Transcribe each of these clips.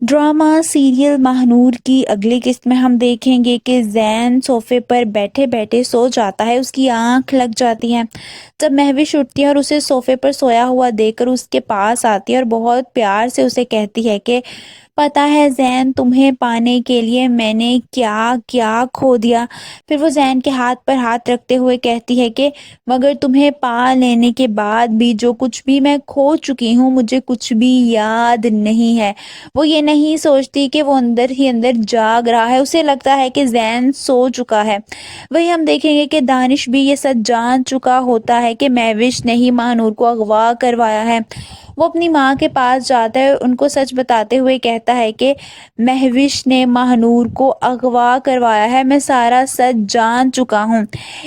Drama serial Mahnoor की अगली किस्त में हम देखेंगे कि ज़ैन सोफे पर बैठे बैठे सो जाता है। उसकी आंख लग जाती है। जब महविश उठती है और उसे सोफे पर सोया हुआ देखकर उसके पास आती है और बहुत प्यार से उसे कहती है कि पता है ज़ैन, तुम्हें पाने के लिए मैंने क्या क्या खो दिया। फिर वो ज़ैन के हाथ पर हाथ रखते हुए कहती है कि मगर तुम्हें पा लेने के बाद भी जो कुछ भी मैं खो चुकी हूँ मुझे कुछ भी याद नहीं है। वो ये नहीं सोचती कि वो अंदर ही अंदर जाग रहा है। उसे लगता है कि ज़ैन सो चुका है। वही हम देखेंगे कि दानिश भी ये सच जान चुका होता है कि महविश ने ही महानूर को अगवा करवाया है। वो अपनी माँ के पास जाता है, उनको सच बताते हुए कहता है कि महविश ने महानूर को अगवा करवाया है, मैं सारा सच जान चुका हूँ।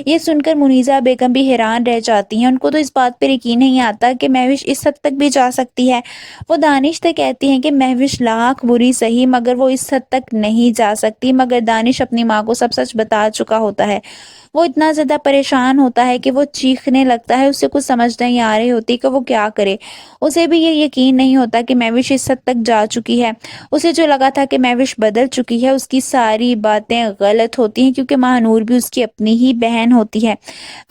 ये सुनकर मुनीज़ा बेगम भी हैरान रह जाती हैं। उनको तो इस बात पर यकीन नहीं आता कि महविश इस हद तक भी जा सकती है। वो दानिश से कहती हैं कि महविश लाख बुरी सही मगर वो इस हद तक नहीं जा सकती। मगर दानिश अपनी माँ को सब सच बता चुका होता है। वो इतना ज़्यादा परेशान होता है कि वो चीखने लगता है। उसे कुछ समझ नहीं आ रही होती कि वो क्या करे। उसे भी ये यकीन नहीं होता कि महविश इस हद तक जा चुकी है। उसे जो लगा था कि महविश बदल चुकी है, उसकी सारी बातें गलत होती हैं क्योंकि महानूर भी उसकी अपनी ही बहन होती है।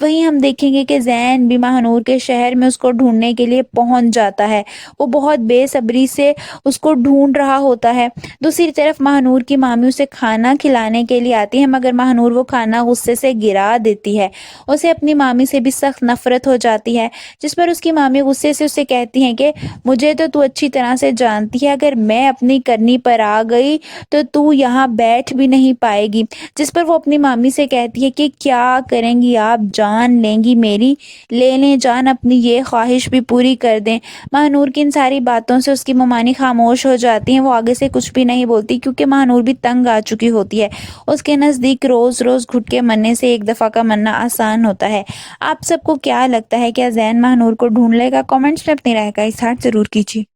वहीं हम देखेंगे कि ज़ैन भी महानूर के शहर में उसको ढूंढने के लिए पहुंच जाता है। वो बहुत बेसब्री से उसको ढूंढ रहा होता है। दूसरी तरफ महानूर की मामी उसे खाना खिलाने के लिए आती है मगर महानूर वो खाना गुस्से से गिरा देती है। उसे अपनी मामी से भी सख्त नफरत हो जाती है, जिस पर उसकी मामी गुस्से से उसे कहती हैं कि मुझे तो तू अच्छी तरह से जानती है, अगर मैं अपनी करनी पर आ गई तो तू यहाँ बैठ भी नहीं पाएगी। जिस पर वो अपनी मामी से कहती है कि क्या करेंगी आप, जान लेंगी मेरी, ले लें जान, अपनी ये ख्वाहिश भी पूरी कर दें। महानूर की इन सारी बातों से उसकी ममानी खामोश हो जाती हैं। वो आगे से कुछ भी नहीं बोलती क्योंकि महानूर भी तंग आ चुकी होती है। उसके नज़दीक रोज़ रोज़ घुट के मरने से एक दफ़ा का मरना आसान होता है। आप सबको क्या लगता है, क्या ज़ैन महानूर को ढूंढ लेगा? कमेंट्स में अपनी राय का इज़हार ज़रूर कीजिए।